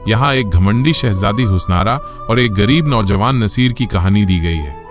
यहाँ एक घमंडी शहजादी हुस्नारा और एक गरीब नौजवान नसीर की कहानी दी गई है।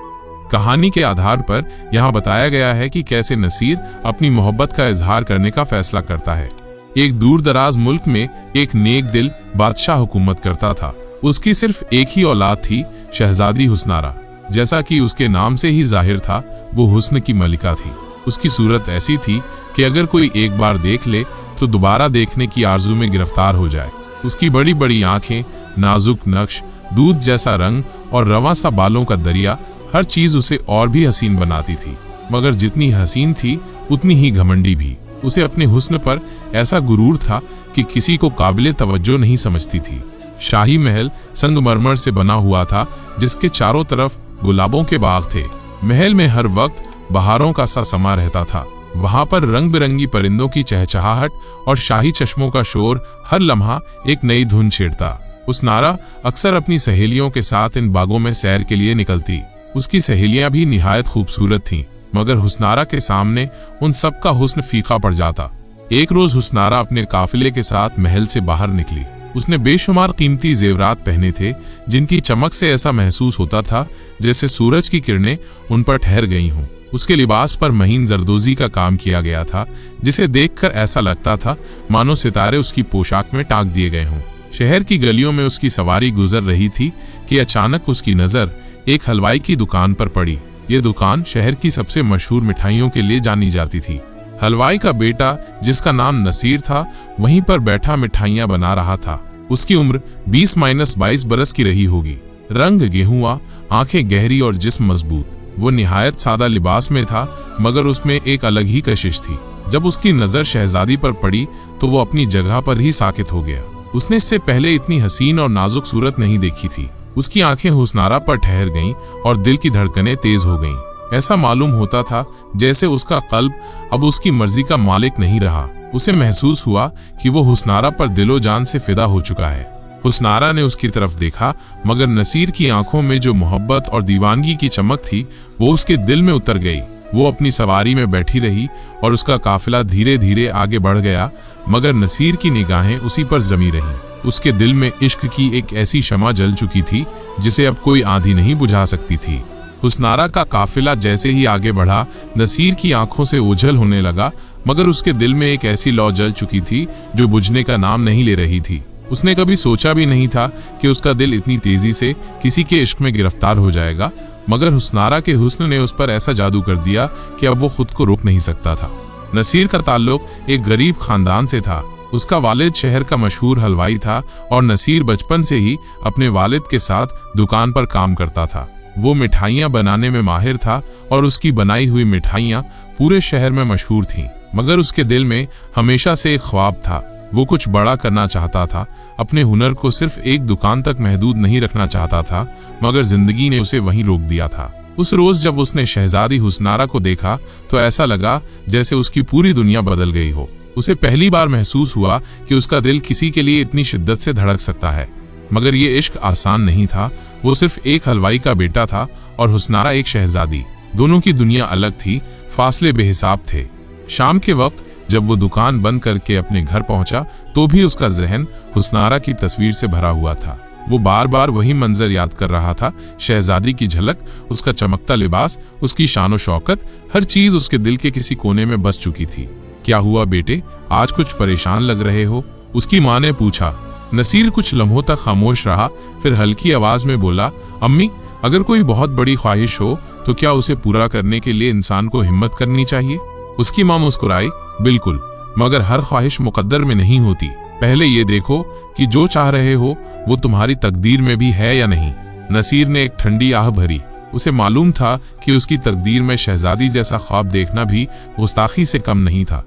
कहानी के आधार पर यहाँ बताया गया है कि कैसे नसीर अपनी मोहब्बत का इजहार करने का फैसला करता है। एक दूर दराज मुल्क में एक नेक दिल बादशाह हुकूमत करता था। उसकी सिर्फ एक ही औलाद थी, शहजादी हुस्नारा। जैसा कि उसके नाम से ही जाहिर था, वो हुस्न की मलिका थी। उसकी सूरत ऐसी थी कि अगर कोई एक बार देख ले तो दोबारा देखने की आरजू में गिरफ्तार हो जाए। उसकी बड़ी बड़ी आंखें, नाजुक नक्श, दूध जैसा रंग और रवां सा बालों का दरिया हर चीज उसे और भी हसीन बनाती थी। मगर जितनी हसीन थी उतनी ही घमंडी भी। उसे अपने हुस्न पर ऐसा गुरूर था कि किसी को काबिले तवज्जो नहीं समझती थी। शाही महल संगमरमर से बना हुआ था, जिसके चारों तरफ गुलाबों के बाग थे। महल में हर वक्त बहारों का सा समा रहता था। वहां पर रंग बिरंगी परिंदों की चहचहाहट और शाही चश्मों का शोर हर लम्हा एक नई धुन छेड़ता। हुस्नारा अक्सर अपनी सहेलियों के साथ इन बागों में सैर के लिए निकलती। उसकी सहेलियां भी निहायत खूबसूरत थीं, मगर हुस्नारा के सामने उन सब का हुस्न फीका पड़ जाता। एक रोज हुस्नारा अपने काफिले के साथ महल से बाहर निकली। उसने बेशुमार कीमती जेवरात पहने थे, जिनकी चमक से ऐसा महसूस होता था जैसे सूरज की किरणें उन पर ठहर गई हों। उसके लिबास पर महीन जरदोजी का काम किया गया था, जिसे देखकर ऐसा लगता था मानो सितारे उसकी पोशाक में टाक दिए गए हों। शहर की गलियों में उसकी सवारी गुजर रही थी कि अचानक उसकी नजर एक हलवाई की दुकान पर पड़ी। ये दुकान शहर की सबसे मशहूर मिठाइयों के लिए जानी जाती थी। हलवाई का बेटा, जिसका नाम नसीर था, वहीं पर बैठा मिठाइयां बना रहा था। उसकी उम्र 20-22 बरस की रही होगी। रंग गेहुआ, आंखें गहरी और जिस्म मजबूत। वो निहायत सादा लिबास में था, मगर उसमें एक अलग ही कशिश थी। जब उसकी नजर शहजादी पर पड़ी तो वो अपनी जगह पर ही साकित हो गया। उसने इससे पहले इतनी हसीन और नाजुक सूरत नहीं देखी थी। उसकी आंखें हुस्नारा पर ठहर गईं और दिल की धड़कनें तेज हो गईं। ऐसा मालूम होता था जैसे उसका कल्ब अब उसकी मर्जी का मालिक नहीं रहा। उसे महसूस हुआ कि वो हुस्नारा पर दिलो जान से फिदा हो चुका है। हुस्नारा ने उसकी तरफ देखा, मगर नसीर की आंखों में जो मोहब्बत और दीवानगी की चमक थी वो उसके दिल में उतर गई। वो अपनी सवारी में बैठी रही और उसका काफिला धीरे धीरे आगे बढ़ गया, मगर नसीर की निगाहें उसी पर जमी रहीं। उसके दिल में इश्क की एक ऐसी शमा जल चुकी थी जिसे अब कोई आंधी नहीं बुझा सकती थी। हुस्नारा का काफिला जैसे ही आगे बढ़ा, नसीर की आंखों से ओझल होने लगा, मगर उसके दिल में एक ऐसी लौ जल चुकी थी जो बुझने का नाम नहीं ले रही थी। उसने कभी सोचा भी नहीं था कि उसका दिल इतनी तेजी से किसी के इश्क में गिरफ्तार हो जाएगा, मगर हुस्नारा के हुस्न ने उस पर ऐसा जादू कर दिया कि अब वो खुद को रोक नहीं सकता था। नसीर का ताल्लुक एक गरीब खानदान से था। उसका वालिद शहर का मशहूर हलवाई था और नसीर बचपन से ही अपने वालिद के साथ दुकान पर काम करता था। वो मिठाइयाँ बनाने में माहिर था और उसकी बनाई हुई मिठाइयाँ पूरे शहर में मशहूर थीं। मगर उसके दिल में हमेशा से एक ख्वाब था। वो कुछ बड़ा करना चाहता था। अपने हुनर को सिर्फ एक दुकान तक महदूद नहीं रखना चाहता था, मगर जिंदगी ने उसे वहीं रोक दिया था। उस रोज जब उसने शहजादी हुस्नारा को देखा तो ऐसा लगा जैसे उसकी पूरी दुनिया बदल गई हो। उसे पहली बार महसूस हुआ कि उसका दिल किसी के लिए इतनी शिद्दत से धड़क सकता है। मगर ये इश्क आसान नहीं था। वो सिर्फ एक हलवाई का बेटा था और हुस्नारा एक शहजादी। दोनों की दुनिया अलग थी, फासले बेहिसाब थे। शाम के वक्त जब वो दुकान बंद करके अपने घर पहुंचा तो भी उसका जहन हुस्नारा की तस्वीर से भरा हुआ था। वो बार बार वही मंजर याद कर रहा था। शहजादी की झलक, उसका चमकता लिबास, उसकी शान व शौकत, हर चीज उसके दिल के किसी कोने में बस चुकी थी। क्या हुआ बेटे, आज कुछ परेशान लग रहे हो? उसकी माँ ने पूछा। नसीर कुछ लम्हों तक खामोश रहा, फिर हल्की आवाज में बोला, अम्मी, अगर कोई बहुत बड़ी ख्वाहिश हो तो क्या उसे पूरा करने के लिए इंसान को हिम्मत करनी चाहिए? उसकी माँ मुस्कुराई, बिल्कुल, मगर हर ख्वाहिश मुकद्दर में नहीं होती। पहले ये देखो कि जो चाह रहे हो वो तुम्हारी तकदीर में भी है या नहीं। नसीर ने एक ठंडी आह भरी। उसे मालूम था कि उसकी तकदीर में शहजादी जैसा ख्वाब देखना भी गुस्ताखी से कम नहीं था,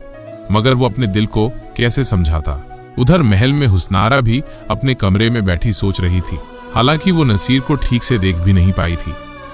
मगर वो अपने दिल को कैसे समझाता। उधर महल में हुस्नारा भी अपने कमरे में बैठी सोच रही थी। हालांकि वो नसीर को ठीक से देख भी नहीं पाई थी,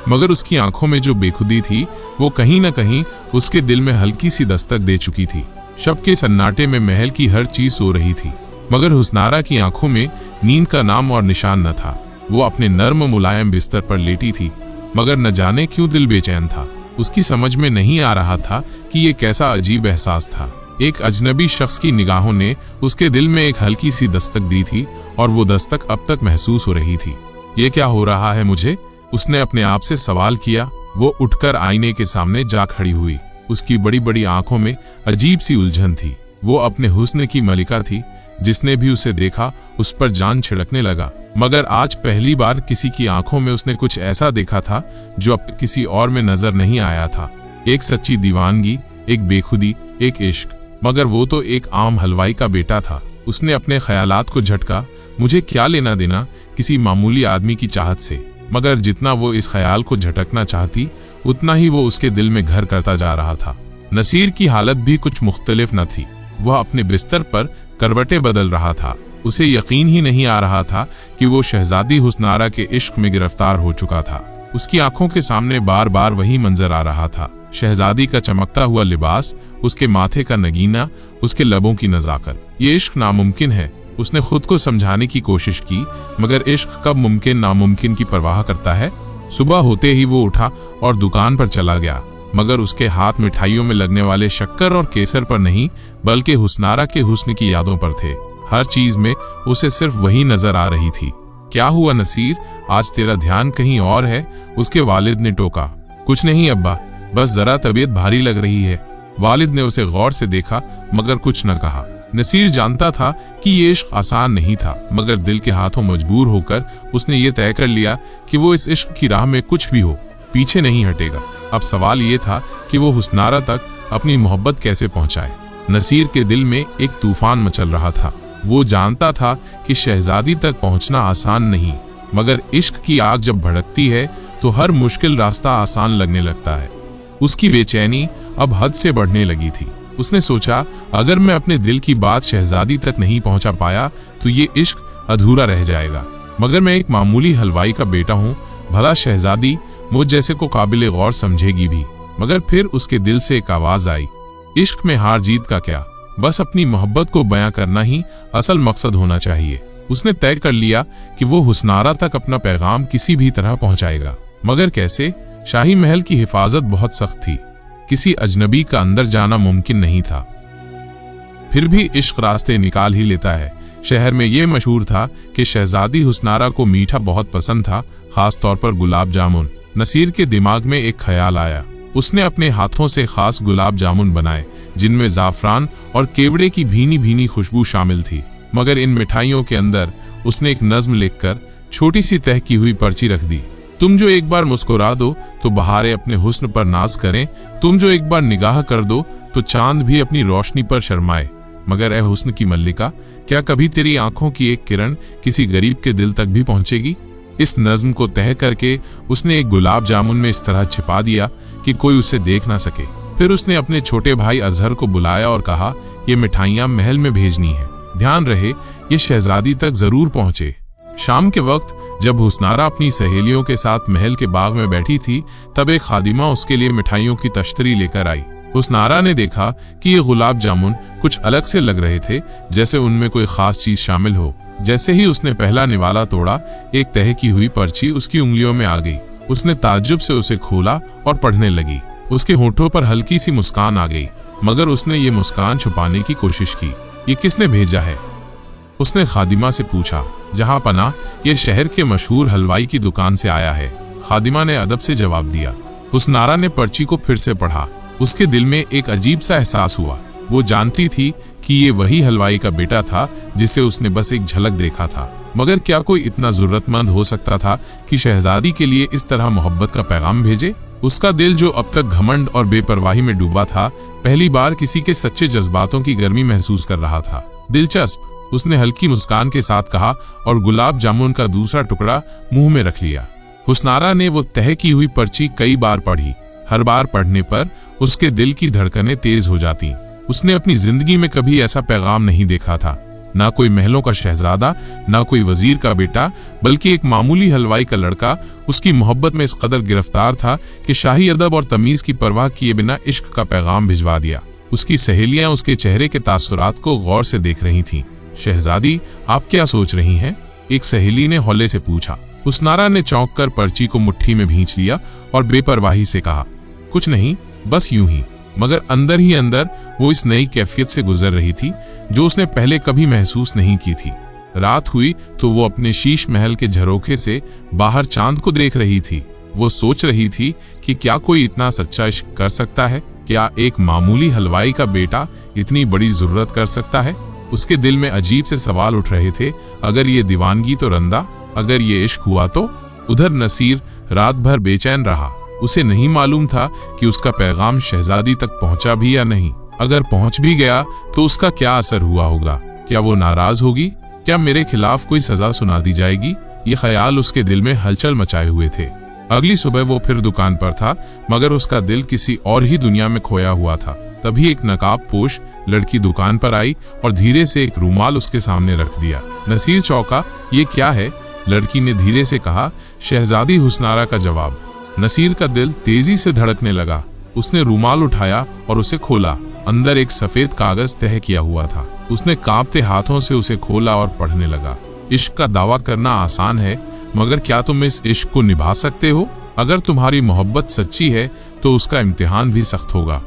मगर उसकी आंखों में जो बेखुदी थी वो कहीं न कहीं उसके दिल में हल्की सी दस्तक दे चुकी थी। शब के सन्नाटे में महल की हर चीज सो रही थी, मगर हुस्नारा की आंखों में नींद का नाम और निशान न था। वो अपने नर्म मुलायम बिस्तर पर लेटी थी, मगर न जाने क्यों दिल बेचैन था। उसकी समझ में नहीं आ रहा था कि ये कैसा अजीब एहसास था। एक अजनबी शख्स की निगाहों ने उसके दिल में एक हल्की सी दस्तक दी थी और वो दस्तक अब तक महसूस हो रही थी। ये क्या हो रहा है मुझे? उसने अपने आप से सवाल किया। वो उठकर आईने के सामने जा खड़ी हुई। उसकी बड़ी बड़ी आंखों में अजीब सी उलझन थी। वो अपने हुस्न की मलिका थी। जिसने भी उसे देखा उस पर जान छिड़कने लगा। मगर आज पहली बार किसी की आंखों में उसने कुछ ऐसा देखा था जो अब किसी और में नजर नहीं आया था। एक सच्ची दीवानगी, एक बेखुदी, एक इश्क। मगर वो तो एक आम हलवाई का बेटा था। उसने अपने ख्यालात को झटका, मुझे क्या लेना देना किसी मामूली आदमी की चाहत से। मगर जितना वो इस ख्याल को झटकना चाहती उतना ही वो उसके दिल में घर करता जा रहा था। नसीर की हालत भी कुछ मुख्तलिफ न थी। वह अपने बिस्तर पर करवटें बदल रहा था। उसे यकीन ही नहीं आ रहा था कि वो शहजादी हुस्नारा के इश्क में गिरफ्तार हो चुका था। उसकी आंखों के सामने बार बार वही मंजर आ रहा था। शहजादी का चमकता हुआ लिबास, उसके माथे का नगीना, उसके लबों की नजाकत। ये इश्क नामुमकिन है। उसने खुद को समझाने की कोशिश की, मगर इश्क कब मुमकिन नामुमकिन की परवाह करता है। सुबह होते ही वो उठा और दुकान पर चला गया, मगर उसके हाथ मिठाइयों में लगने वाले शक्कर और केसर पर नहीं, बल्कि हुस्नारा के हुस्न की यादों पर थे। हर चीज में उसे सिर्फ वही नजर आ रही थी। क्या हुआ नसीर, आज तेरा ध्यान कहीं और है? उसके वालिद ने टोका। कुछ नहीं अब्बा, बस जरा तबीयत भारी लग रही है। वालिद ने उसे गौर से देखा मगर कुछ न कहा। नसीर जानता था कि ये इश्क आसान नहीं था, मगर दिल के हाथों मजबूर होकर उसने ये तय कर लिया कि वो इस इश्क की राह में कुछ भी हो पीछे नहीं हटेगा। अब सवाल ये था कि वो हुस्नारा तक अपनी मोहब्बत कैसे पहुंचाए। नसीर के दिल में एक तूफान मचल रहा था। वो जानता था कि शहजादी तक पहुंचना आसान नहीं, मगर इश्क की आग जब भड़कती है तो हर मुश्किल रास्ता आसान लगने लगता है। उसकी बेचैनी अब हद से बढ़ने लगी थी। उसने सोचा, अगर मैं अपने दिल की बात शहजादी तक नहीं पहुंचा पाया तो ये इश्क अधूरा रह जाएगा। मगर मैं एक मामूली हलवाई का बेटा हूँ, भला शहजादी मुझ जैसे को काबिल गौर समझेगी भी। मगर फिर उसके दिल से एक आवाज आई, इश्क में हार जीत का क्या, बस अपनी मोहब्बत को बयां करना ही असल मकसद होना चाहिए। उसने तय कर लिया कि वो हुस्नारा तक अपना पैगाम किसी भी तरह पहुंचाएगा। मगर कैसे? शाही महल की हिफाजत बहुत सख्त थी। किसी अजनबी का अंदर जाना मुमकिन नहीं था। फिर भी इश्क रास्ते निकाल ही लेता है। शहर में यह मशहूर था कि शहजादी हुस्नारा को मीठा बहुत पसंद था, खास तौर पर गुलाब जामुन। नसीर के दिमाग में एक ख्याल आया। उसने अपने हाथों से खास गुलाब जामुन बनाए, जिनमें जाफरान और केवड़े की भीनी भीनी खुशबू शामिल थी। मगर इन मिठाइयों के अंदर उसने एक नज्म लिखकर छोटी सी तह की हुई पर्ची रख दी। तुम जो एक बार मुस्कुरा दो तो बहारें अपने हुस्न पर नाज करें, तुम जो एक बार निगाह कर दो तो चांद भी अपनी रोशनी पर शर्माए। मगर ए हुस्न की मल्लिका, क्या कभी तेरी आंखों की एक किरण किसी गरीब के दिल तक भी पहुंचेगी? इस नज्म को तह करके उसने एक गुलाब जामुन में इस तरह छिपा दिया कि कोई उसे देख ना सके। फिर उसने अपने छोटे भाई अजहर को बुलाया और कहा, ये मिठाइयां महल में भेजनी है, ध्यान रहे ये शहजादी तक जरूर पहुंचे। शाम के वक्त जब हुस्नारा अपनी सहेलियों के साथ महल के बाग में बैठी थी, तब एक खादिमा उसके लिए मिठाइयों की तश्तरी लेकर आई। हुस्नारा ने देखा कि ये गुलाब जामुन कुछ अलग से लग रहे थे, जैसे उनमें कोई खास चीज शामिल हो। जैसे ही उसने पहला निवाला तोड़ा, एक तह की हुई पर्ची उसकी उंगलियों में आ गई। उसने ताज्जुब से उसे खोला और पढ़ने लगी। उसके होठों पर हल्की सी मुस्कान आ गई, मगर उसने ये मुस्कान छुपाने की कोशिश की। ये किसने भेजा है? उसने खादिमा से पूछा। जहां पना, ये शहर के मशहूर हलवाई की दुकान से आया है, खादिमा ने अदब से जवाब दिया। हुस्नारा ने पर्ची को फिर से पढ़ा। उसके दिल में एक अजीब सा एहसास हुआ। वो जानती थी कि ये वही हलवाई का बेटा था जिसे उसने बस एक झलक देखा था। मगर क्या कोई इतना जरूरतमंद हो सकता था कि शहजादी के लिए इस तरह मोहब्बत का पैगाम भेजे? उसका दिल जो अब तक घमंड और बेपरवाही में डूबा था, पहली बार किसी के सच्चे जज्बातों की गर्मी महसूस कर रहा था। दिलचस्प, उसने हल्की मुस्कान के साथ कहा और गुलाब जामुन का दूसरा टुकड़ा मुंह में रख लिया। हुस्नारा ने वो तह की हुई पर्ची कई बार पढ़ी। हर बार पढ़ने पर उसके दिल की धड़कनें तेज हो जाती। उसने अपनी जिंदगी में कभी ऐसा पैगाम नहीं देखा था। ना कोई महलों का शहजादा, ना कोई वजीर का बेटा, बल्कि एक मामूली हलवाई का लड़का उसकी मोहब्बत में इस कदर गिरफ्तार था कि शाही अदब और तमीज की परवाह किए बिना इश्क का पैगाम भिजवा दिया। उसकी सहेलियां उसके चेहरे के तासुरात को गौर से देख रही थीं। शहजादी, आप क्या सोच रही हैं? एक सहेली ने हौले से पूछा। हुस्नारा ने चौंक कर पर्ची को मुट्ठी में भींच लिया और बेपरवाही से कहा, कुछ नहीं, बस यूं ही। मगर अंदर ही अंदर वो इस नई कैफियत से गुजर रही थी जो उसने पहले कभी महसूस नहीं की थी। रात हुई तो वो अपने शीश महल के झरोखे से बाहर चांद को देख रही थी। वो सोच रही थी कि क्या कोई इतना सच्चा इश्क कर सकता है? क्या एक मामूली हलवाई का बेटा इतनी बड़ी जरूरत कर सकता है? उसके दिल में अजीब से सवाल उठ रहे थे। अगर ये दीवानगी तो रंदा, अगर ये इश्क हुआ तो? उधर नसीर रात भर बेचैन रहा। उसे नहीं मालूम था कि उसका पैगाम शहजादी तक पहुंचा भी या नहीं। अगर पहुंच भी गया तो उसका क्या असर हुआ होगा? क्या वो नाराज होगी? क्या मेरे खिलाफ कोई सजा सुना दी जाएगी? ये ख्याल उसके दिल में हलचल मचाए हुए थे। अगली सुबह वो फिर दुकान पर था, मगर उसका दिल किसी और ही दुनिया में खोया हुआ था। तभी एक नकाब पोश लड़की दुकान पर आई और धीरे से एक रूमाल उसके सामने रख दिया। नसीर चौंका। ये क्या है? लड़की ने धीरे से कहा। शहजादी हुस्नारा का जवाब। नसीर का दिल तेजी से धड़कने लगा। उसने रूमाल उठाया और उसे खोला। अंदर एक सफेद कागज तह किया हुआ था। उसने कांपते हाथों से उसे खोला और पढ़ने लगा। इश्क का दावा करना आसान है, मगर क्या तुम इस इश्क को निभा सकते हो? अगर तुम्हारी मोहब्बत सच्ची है तो उसका इम्तिहान भी सख्त होगा।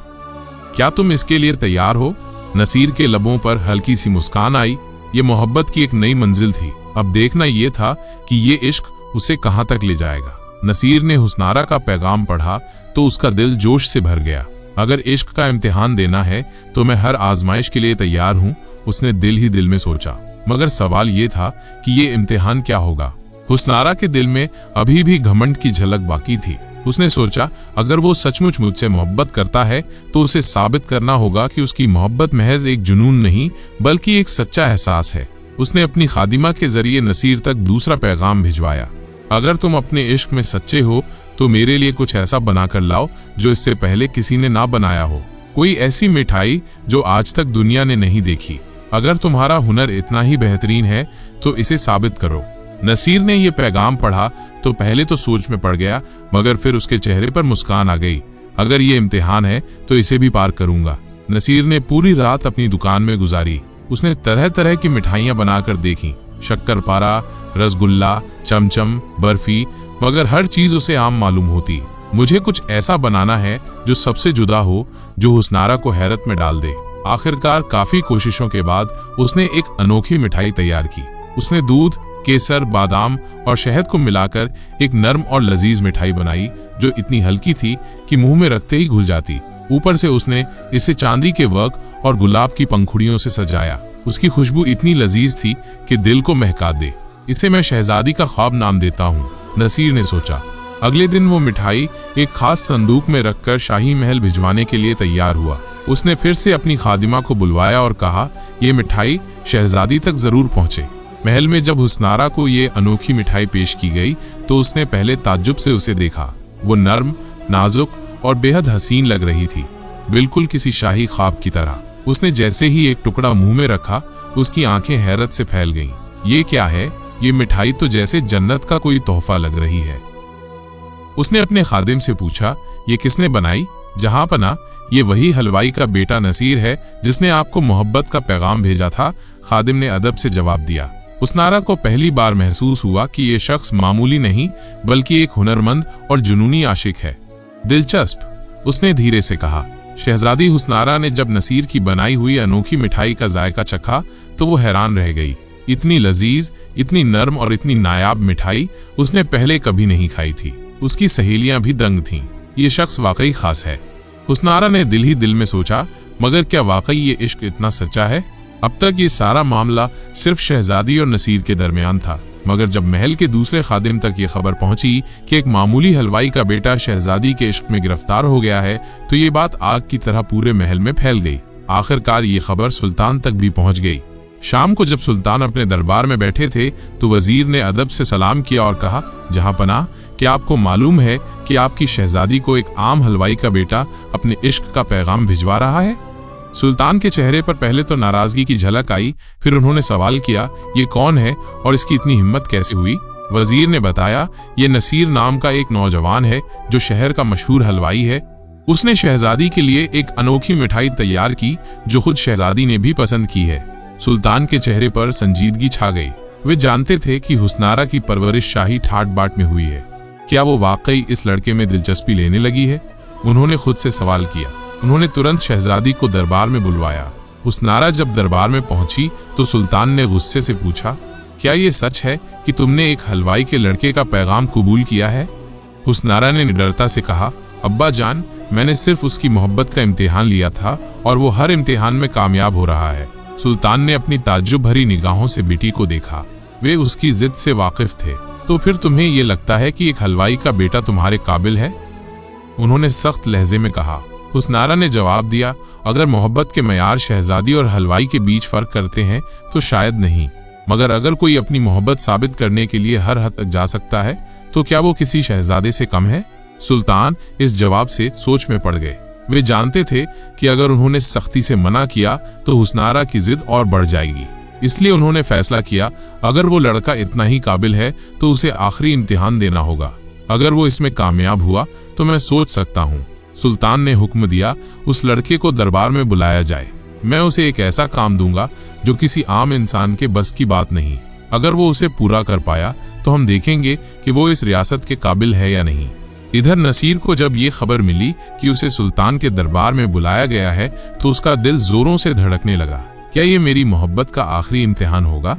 क्या तुम इसके लिए तैयार हो? नसीर के लबों पर हल्की सी मुस्कान आई। ये मोहब्बत की एक नई मंजिल थी। अब देखना ये था कि ये इश्क उसे कहां तक ले जाएगा। नसीर ने हुस्नारा का पैगाम पढ़ा तो उसका दिल जोश से भर गया। अगर इश्क का इम्तिहान देना है तो मैं हर आजमाइश के लिए तैयार हूँ, उसने दिल ही दिल में सोचा। मगर सवाल ये था कि ये इम्तिहान क्या होगा? हुस्नारा के दिल में अभी भी घमंड की झलक बाकी थी। उसने सोचा, अगर वो सचमुच मुझसे मोहब्बत करता है तो उसे साबित करना होगा कि उसकी मोहब्बत महज एक जुनून नहीं बल्कि एक सच्चा एहसास है। उसने अपनी खादिमा के जरिए नसीर तक दूसरा पैगाम भिजवाया। अगर तुम अपने इश्क में सच्चे हो तो मेरे लिए कुछ ऐसा बना कर लाओ जो इससे पहले किसी ने ना बनाया हो। कोई ऐसी मिठाई जो आज तक दुनिया ने नहीं देखी। अगर तुम्हारा हुनर इतना ही बेहतरीन है तो इसे साबित करो। नसीर ने यह पैगाम पढ़ा तो पहले तो सोच में पड़ गया, मगर फिर उसके चेहरे पर मुस्कान आ गई। अगर ये इम्तिहान है तो इसे भी पार करूंगा। नसीर ने पूरी रात अपनी दुकान में गुजारी। उसने तरह तरह की मिठाइयां बनाकर देखी, शक्करपारा, रसगुल्ला, चमचम, बर्फी, मगर हर चीज उसे आम मालूम होती। मुझे कुछ ऐसा बनाना है जो सबसे जुदा हो, जो हुस्नारा को हैरत में डाल दे। आखिरकार काफी कोशिशों के बाद उसने एक अनोखी मिठाई तैयार की। उसने दूध, केसर, बादाम और शहद को मिलाकर एक नर्म और लजीज मिठाई बनाई जो इतनी हल्की थी कि मुंह में रखते ही घुल जाती। ऊपर से उसने इसे चांदी के वर्क और गुलाब की पंखुड़ियों से सजाया। उसकी खुशबू इतनी लजीज थी कि दिल को महका दे। इसे मैं शहजादी का ख्वाब नाम देता हूँ, नसीर ने सोचा। अगले दिन वो मिठाई एक खास संदूक में रखकर शाही महल भिजवाने के लिए तैयार हुआ। उसने फिर से अपनी खादिमा को बुलवाया और कहा, ये मिठाई शहजादी तक जरूर पहुंचे। महल में जब हुस्नारा को ये अनोखी मिठाई पेश की गई तो उसने पहले ताज्जुब से उसे देखा। वो नर्म, नाजुक और बेहद हसीन लग रही थी, बिल्कुल किसी शाही ख्वाब की तरह। उसने जैसे ही एक टुकड़ा मुंह में रखा, उसकी आंखें हैरत से फैल गईं। ये क्या है? ये मिठाई तो जैसे जन्नत का कोई तोहफा लग रही है। उसने अपने खादिम से पूछा, ये किसने बनाई? जहांपना, ये वही हलवाई का बेटा नसीर है जिसने आपको मोहब्बत का पैगाम भेजा था, खादिम ने अदब से जवाब दिया। हुस्नारा को पहली बार महसूस हुआ कि ये शख्स मामूली नहीं बल्कि एक हुनरमंद और जुनूनी आशिक है। दिलचस्प, उसने धीरे से कहा। शहजादी हुस्नारा ने जब नसीर की बनाई हुई अनोखी मिठाई का जायका चखा तो वो हैरान रह गई। इतनी लजीज, इतनी नर्म और इतनी नायाब मिठाई उसने पहले कभी नहीं खाई थी। उसकी सहेलियां भी दंग थीं। ये शख्स वाकई खास है, हुस्नारा ने दिल ही दिल में सोचा। मगर क्या वाकई ये इश्क इतना सच्चा है? अब तक ये सारा मामला सिर्फ शहजादी और नसीर के दरमियान था, मगर जब महल के दूसरे खादिम तक ये खबर पहुंची कि एक मामूली हलवाई का बेटा शहजादी के इश्क में गिरफ्तार हो गया है, तो ये बात आग की तरह पूरे महल में फैल गई। आखिरकार ये खबर सुल्तान तक भी पहुंच गई। शाम को जब सुल्तान अपने दरबार में बैठे थे तो वजीर ने अदब से सलाम किया और कहा, जहांपनाह, क्या आपको मालूम है कि आपकी शहजादी को एक आम हलवाई का बेटा अपने इश्क का पैगाम भिजवा रहा है? सुल्तान के चेहरे पर पहले तो नाराजगी की झलक आई, फिर उन्होंने सवाल किया, ये कौन है और इसकी इतनी हिम्मत कैसे हुई? वजीर ने बताया, ये नसीर नाम का एक नौजवान है जो शहर का मशहूर हलवाई है। उसने शहजादी के लिए एक अनोखी मिठाई तैयार की जो खुद शहजादी ने भी पसंद की है। सुल्तान के चेहरे पर संजीदगी छा गई। वे जानते थे कि हुस्नारा की परवरिश शाही ठाट बाट में हुई है। क्या वो वाकई इस लड़के में दिलचस्पी लेने लगी है? उन्होंने खुद से सवाल किया। उन्होंने तुरंत शहजादी को दरबार में बुलवाया। हुस्नारा जब दरबार में पहुंची तो सुल्तान ने गुस्से से पूछा, क्या ये सच है कि तुमने एक हलवाई के लड़के का पैगाम कबूल किया है? हुस्नारा ने निडरता से कहा, अब्बा जान, मैंने सिर्फ उसकी मोहब्बत का इम्तिहान लिया था और वो हर इम्तिहान में कामयाब हो रहा है। सुल्तान ने अपनी ताज्जुब भरी निगाहों से बेटी को देखा। वे उसकी जिद से वाकिफ थे। तो फिर तुम्हें ये लगता है कि एक हलवाई का बेटा तुम्हारे काबिल है? उन्होंने सख्त लहजे में कहा। हुस्नारा ने जवाब दिया, अगर मोहब्बत के मयार शहजादी और हलवाई के बीच फर्क करते हैं तो शायद नहीं, मगर अगर कोई अपनी मोहब्बत साबित करने के लिए हर हद तक जा सकता है तो क्या वो किसी शहजादे से कम है? सुल्तान इस जवाब से सोच में पड़ गए। वे जानते थे कि अगर उन्होंने सख्ती से मना किया तो हुस्नारा की जिद और बढ़ जाएगी। इसलिए उन्होंने फैसला किया, अगर वो लड़का इतना ही काबिल है तो उसे आखिरी इम्तिहान देना होगा। अगर वो इसमें कामयाब हुआ तो मैं सोच सकता हूँ। सुल्तान ने हुक्म दिया, उस लड़के को दरबार में बुलाया जाए। मैं उसे एक ऐसा काम दूंगा जो किसी आम इंसान के बस की बात नहीं। अगर वो उसे पूरा कर पाया तो हम देखेंगे कि वो इस रियासत के काबिल है या नहीं। इधर नसीर को जब ये खबर मिली कि उसे सुल्तान के दरबार में बुलाया गया है तो उसका दिल जोरों से धड़कने लगा। क्या ये मेरी मोहब्बत का आखिरी इम्तिहान होगा?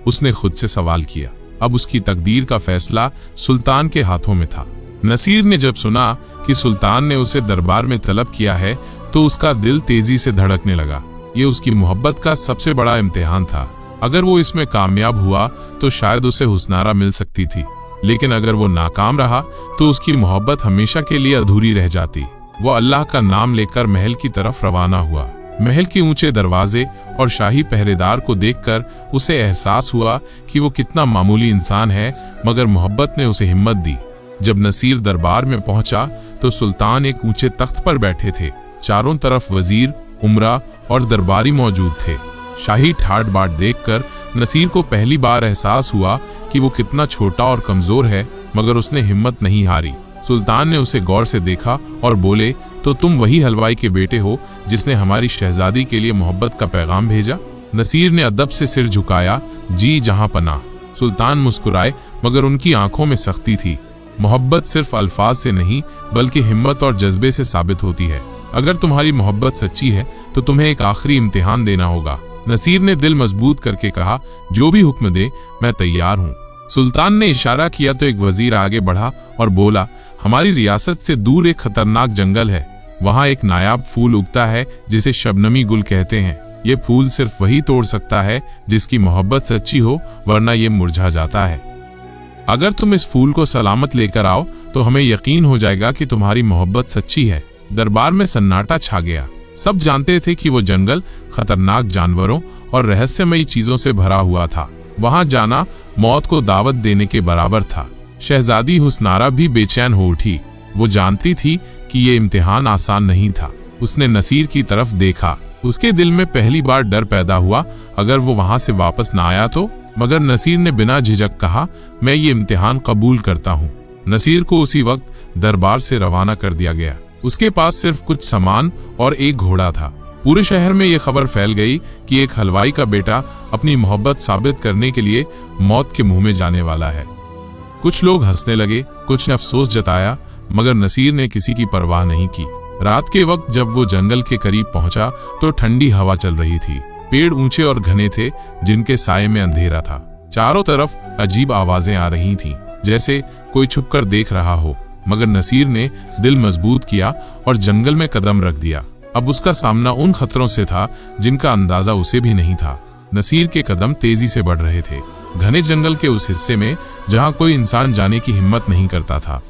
उसने खुद से सवाल किया। अब उसकी तकदीर का फैसला सुल्तान के हाथों में था। नसीर ने जब सुना कि सुल्तान ने उसे दरबार में तलब किया है तो उसका दिल तेजी से धड़कने लगा। ये उसकी मोहब्बत का सबसे बड़ा इम्तिहान था। अगर वो इसमें कामयाब हुआ तो शायद उसे हुस्नारा मिल सकती थी, लेकिन अगर वो नाकाम रहा तो उसकी मोहब्बत हमेशा के लिए अधूरी रह जाती। वो अल्लाह का नाम लेकर महल की तरफ रवाना हुआ। महल के ऊंचे दरवाजे और शाही पहरेदार को देखकर उसे एहसास हुआ कि वो कितना मामूली इंसान है, मगर मोहब्बत ने उसे हिम्मत दी। जब नसीर दरबार में पहुंचा तो सुल्तान एक ऊंचे तख्त पर बैठे थे। चारों तरफ वजीर, उमरा और दरबारी मौजूद थे। शाही ठाट बाट देखकर नसीर को पहली बार एहसास हुआ कि वो कितना छोटा और कमजोर है, मगर उसने हिम्मत नहीं हारी। सुल्तान ने उसे गौर से देखा और बोले, तो तुम वही हलवाई के बेटे हो जिसने हमारी शहजादी के लिए मोहब्बत का पैगाम भेजा? नसीर ने अदब से सिर झुकाया, जी जहां पनाह। सुल्तान मुस्कुराए, मगर उनकी आंखों में सख्ती थी। मोहब्बत सिर्फ अल्फाज से नहीं बल्कि हिम्मत और जज्बे से साबित होती है। अगर तुम्हारी मोहब्बत सच्ची है तो तुम्हें एक आखिरी इम्तिहान देना होगा। नसीर ने दिल मजबूत करके कहा, जो भी हुक्म दे मैं तैयार हूँ। सुल्तान ने इशारा किया तो एक वजीर आगे बढ़ा और बोला, हमारी रियासत से दूर एक खतरनाक जंगल है। वहाँ एक नायाब फूल उगता है जिसे शबनमी गुल कहते हैं। ये फूल सिर्फ वही तोड़ सकता है जिसकी मोहब्बत सच्ची हो, वरना ये मुरझा जाता है। अगर तुम इस फूल को सलामत लेकर आओ तो हमें यकीन हो जाएगा कि तुम्हारी मोहब्बत सच्ची है। दरबार में सन्नाटा छा गया। सब जानते थे कि वो जंगल खतरनाक जानवरों और रहस्यमयी चीजों से भरा हुआ था। वहां जाना मौत को दावत देने के बराबर था। शहजादी हुस्नारा भी बेचैन हो उठी। वो जानती थी कि ये इम्तिहान आसान नहीं था। उसने नसीर की तरफ देखा। उसके दिल में पहली बार डर पैदा हुआ, अगर वो वहां से वापस ना आया तो। मगर नसीर ने बिना झिझक कहा, मैं ये इम्तिहान कबूल करता हूँ। नसीर को उसी वक्त दरबार से रवाना कर दिया गया। उसके पास सिर्फ कुछ सामान और एक घोड़ा था। पूरे शहर में यह खबर फैल गई कि एक हलवाई का बेटा अपनी मोहब्बत साबित करने के लिए मौत के मुंह में जाने वाला है। कुछ लोग हंसने लगे, कुछ ने अफसोस जताया, मगर नसीर ने किसी की परवाह नहीं की। रात के वक्त जब वो जंगल के करीब पहुंचा तो ठंडी हवा चल रही थी। पेड़ ऊंचे और घने थे जिनके साये में अंधेरा था। चारों तरफ अजीब आवाजें आ रही थीं, जैसे कोई छुपकर देख रहा हो। मगर नसीर ने दिल मजबूत किया और जंगल में कदम रख दिया। अब उसका सामना उन खतरों से था जिनका अंदाजा उसे भी नहीं था। नसीर के कदम तेजी से बढ़ रहे थे, घने जंगल के उस हिस्से में जहां कोई इंसान जाने की हिम्मत नहीं करता था।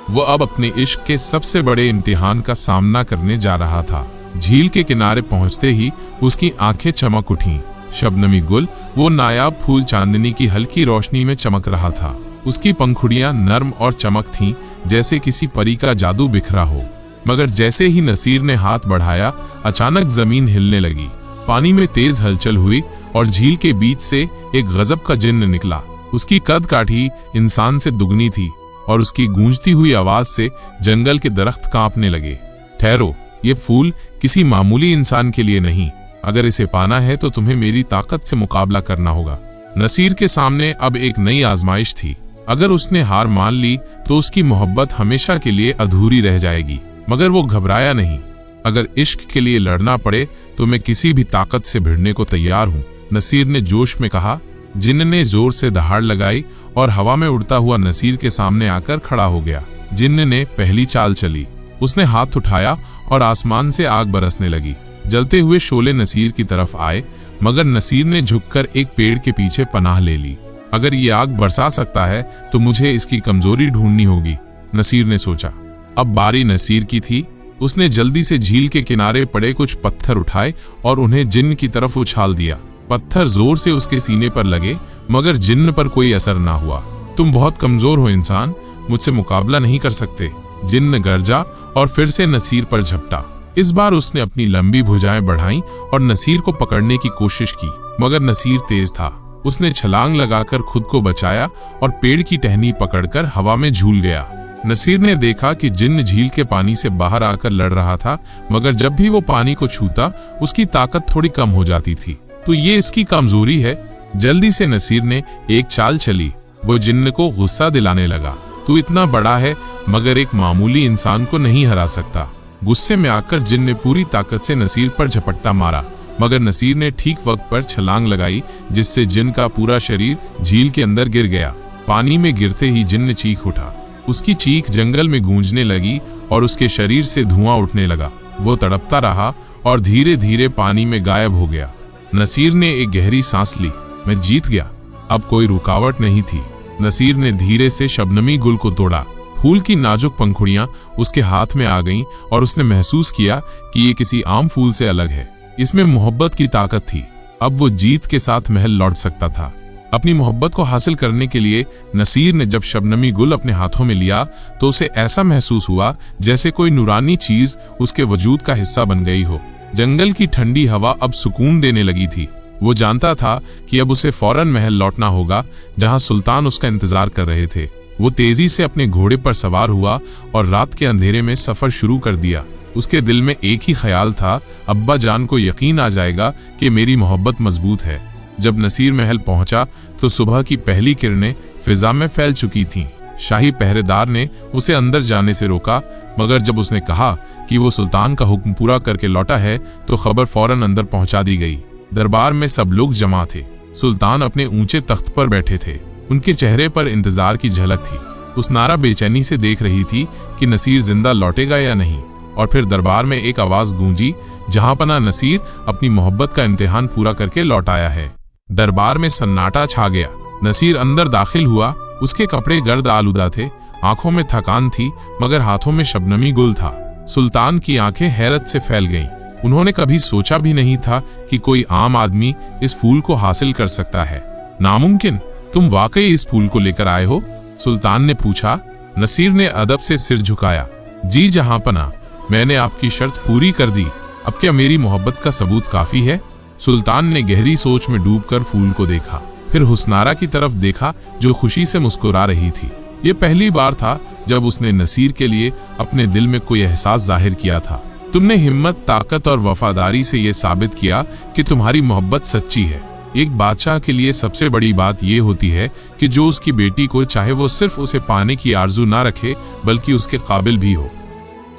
वो अब अपने इश्क के सबसे बड़े इम्तिहान का सामना करने जा रहा था। झील के किनारे पहुंचते ही उसकी आंखें चमक उठीं। शबनमी गुल, वो नायाब फूल, चांदनी की हल्की रोशनी में चमक रहा था। उसकी पंखुड़ियां नर्म और चमक थीं, जैसे किसी परी का जादू बिखरा हो। मगर जैसे ही नसीर ने हाथ बढ़ाया, अचानक जमीन हिलने लगी। पानी में तेज हलचल हुई और झील के बीच से एक गजब का जिन्न निकला। उसकी कद काठी इंसान से दुगनी थी और उसकी गूंजती हुई आवाज से जंगल के दरख्त कांपने लगे। ठहरो, ये फूल किसी मामूली इंसान के लिए नहीं। अगर इसे पाना है तो तुम्हें मेरी ताकत से मुकाबला करना होगा। नसीर के सामने अब एक नई आजमाइश थी। अगर उसने हार मान ली तो उसकी मोहब्बत हमेशा के लिए अधूरी रह जाएगी। मगर वो घबराया नहीं। अगर इश्क के लिए लड़ना पड़े तो मैं किसी भी ताकत से भिड़ने को तैयार हूँ, नसीर ने जोश में कहा। जिन्न ने जोर से दहाड़ लगाई और हवा में उड़ता हुआ नसीर के सामने आकर खड़ा हो गया। जिन्न ने पहली चाल चली। उसने हाथ उठाया और आसमान से आग बरसने लगी। जलते हुए शोले नसीर की तरफ आए, मगर नसीर ने झुककर एक पेड़ के पीछे पनाह ले ली। अगर ये आग बरसा सकता है तो मुझे इसकी कमजोरी ढूंढनी होगी, नसीर ने सोचा। अब बारी नसीर की थी। उसने जल्दी से झील के किनारे पड़े कुछ पत्थर उठाए और उन्हें जिन्न की तरफ उछाल दिया। पत्थर जोर से उसके सीने पर लगे, मगर जिन्न पर कोई असर ना हुआ। तुम बहुत कमजोर हो इंसान, मुझसे मुकाबला नहीं कर सकते, जिन्न गरजा और फिर से नसीर पर झपटा। इस बार उसने अपनी लंबी भुजाएं बढ़ाईं और नसीर को पकड़ने की कोशिश की, मगर नसीर तेज था। उसने छलांग लगाकर खुद को बचाया और पेड़ की टहनी पकड़कर हवा में झूल गया। नसीर ने देखा कि जिन्न झील के पानी से बाहर आकर लड़ रहा था, मगर जब भी वो पानी को छूता उसकी ताकत थोड़ी कम हो जाती थी। तो ये इसकी कमजोरी है। जल्दी से नसीर ने एक चाल चली। वो जिन्न को गुस्सा दिलाने लगा। तू इतना बड़ा है मगर एक मामूली इंसान को नहीं हरा सकता। गुस्से में आकर जिन्न ने पूरी ताकत से नसीर पर झपट्टा मारा, मगर नसीर ने ठीक वक्त पर छलांग लगाई, जिससे जिन्न का पूरा शरीर झील के अंदर गिर गया। पानी में गिरते ही जिन्न चीख उठा। उसकी चीख जंगल में गूंजने लगी और उसके शरीर से धुआं उठने लगा। वो तड़पता रहा और धीरे धीरे पानी में गायब हो गया। नसीर ने एक गहरी सांस ली। मैं जीत गया। अब कोई रुकावट नहीं थी। नसीर ने धीरे से शबनमी गुल को तोड़ा। फूल की नाजुक पंखुड़ियां उसके हाथ में आ गईं और उसने महसूस किया कि ये किसी आम फूल से अलग है। इसमें मोहब्बत की ताकत थी। अब वो जीत के साथ महल लौट सकता था। अपनी मोहब्बत को हासिल करने के लिए नसीर ने जब शबनमी गुल अपने हाथों में लिया तो उसे ऐसा महसूस हुआ जैसे कोई नूरानी चीज उसके वजूद का हिस्सा बन गई हो। जंगल की ठंडी हवा अब सुकून देने लगी थी। वो जानता था कि अब उसे फौरन महल लौटना होगा, जहां सुल्तान उसका इंतजार कर रहे थे। वो तेजी से अपने घोड़े पर सवार हुआ और रात के अंधेरे में सफर शुरू कर दिया। उसके दिल में एक ही ख्याल था, अब्बा जान को यकीन आ जाएगा कि मेरी मोहब्बत मजबूत है। जब नसीर महल पहुंचा तो सुबह की पहली किरणें फिजा में फैल चुकी थीं। शाही पहरेदार ने उसे अंदर जाने से रोका, मगर जब उसने कहा कि वो सुल्तान का हुक्म पूरा करके लौटा है तो खबर फौरन अंदर पहुंचा दी गई। दरबार में सब लोग जमा थे। सुल्तान अपने ऊंचे तख्त पर बैठे थे। उनके चेहरे पर इंतजार की झलक थी। हुस्नारा बेचैनी से देख रही थी कि नसीर जिंदा लौटेगा या नहीं। और फिर दरबार में एक आवाज गूंजी, जहांपना नसीर अपनी मोहब्बत का इम्तिहान पूरा करके लौट आया है। दरबार में सन्नाटा छा गया। नसीर अंदर दाखिल हुआ। उसके कपड़े गर्द आलूदा थे, आंखों में थकान थी, मगर हाथों में शबनमी गुल था। सुल्तान की आंखें हैरत से फैल गईं। उन्होंने कभी सोचा भी नहीं था कि कोई आम आदमी इस फूल को हासिल कर सकता है। नामुमकिन, तुम वाकई इस फूल को लेकर आए हो? सुल्तान ने पूछा। नसीर ने अदब से सिर झुकाया। जी जहांपना, मैंने आपकी शर्त पूरी कर दी। अब क्या मेरी मोहब्बत का सबूत काफी है? सुल्तान ने गहरी सोच में डूबकर फूल को देखा, फिर हुस्नारा की तरफ देखा जो खुशी से मुस्कुरा रही थी। ये पहली बार था जब उसने नसीर के लिए अपने दिल में कोई एहसास जाहिर किया था। तुमने हिम्मत, ताकत और वफादारी से ये साबित किया कि तुम्हारी मोहब्बत सच्ची है। एक बादशाह के लिए सबसे बड़ी बात ये होती है कि जो उसकी बेटी को चाहे वो सिर्फ उसे पाने की आरजू ना रखे, बल्कि उसके काबिल भी हो।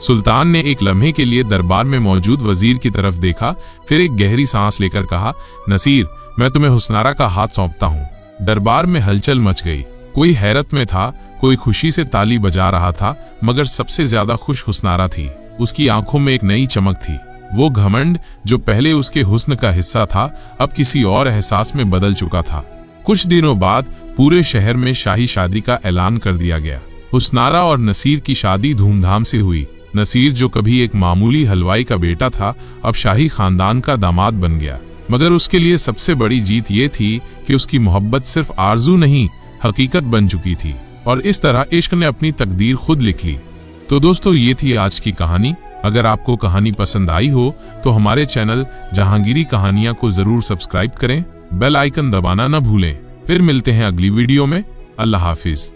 सुल्तान ने एक लम्हे के लिए दरबार में मौजूद वजीर की तरफ देखा, फिर एक गहरी सांस लेकर कहा, नसीर, मैं तुम्हें हुस्नारा का हाथ सौंपता हूँ। दरबार में हलचल मच गई। कोई हैरत में था, कोई खुशी से ताली बजा रहा था, मगर सबसे ज्यादा खुश हुस्नारा थी। उसकी आंखों में एक नई चमक थी। वो घमंड जो पहले उसके हुस्न का हिस्सा था, अब किसी और एहसास में बदल चुका था। कुछ दिनों बाद पूरे शहर में शाही शादी का ऐलान कर दिया गया। हुस्नारा और नसीर की शादी धूमधाम से हुई। नसीर, जो कभी एक मामूली हलवाई का बेटा था, अब शाही खानदान का दामाद बन गया। मगर उसके लिए सबसे बड़ी जीत ये थी कि उसकी मोहब्बत सिर्फ आरजू नहीं, हकीकत बन चुकी थी। और इस तरह इश्क ने अपनी तकदीर खुद लिख ली। तो दोस्तों, ये थी आज की कहानी। अगर आपको कहानी पसंद आई हो तो हमारे चैनल जहांगीरी कहानियां को जरूर सब्सक्राइब करें, बेल आइकन दबाना न भूलें। फिर मिलते हैं अगली वीडियो में। अल्लाह हाफिज।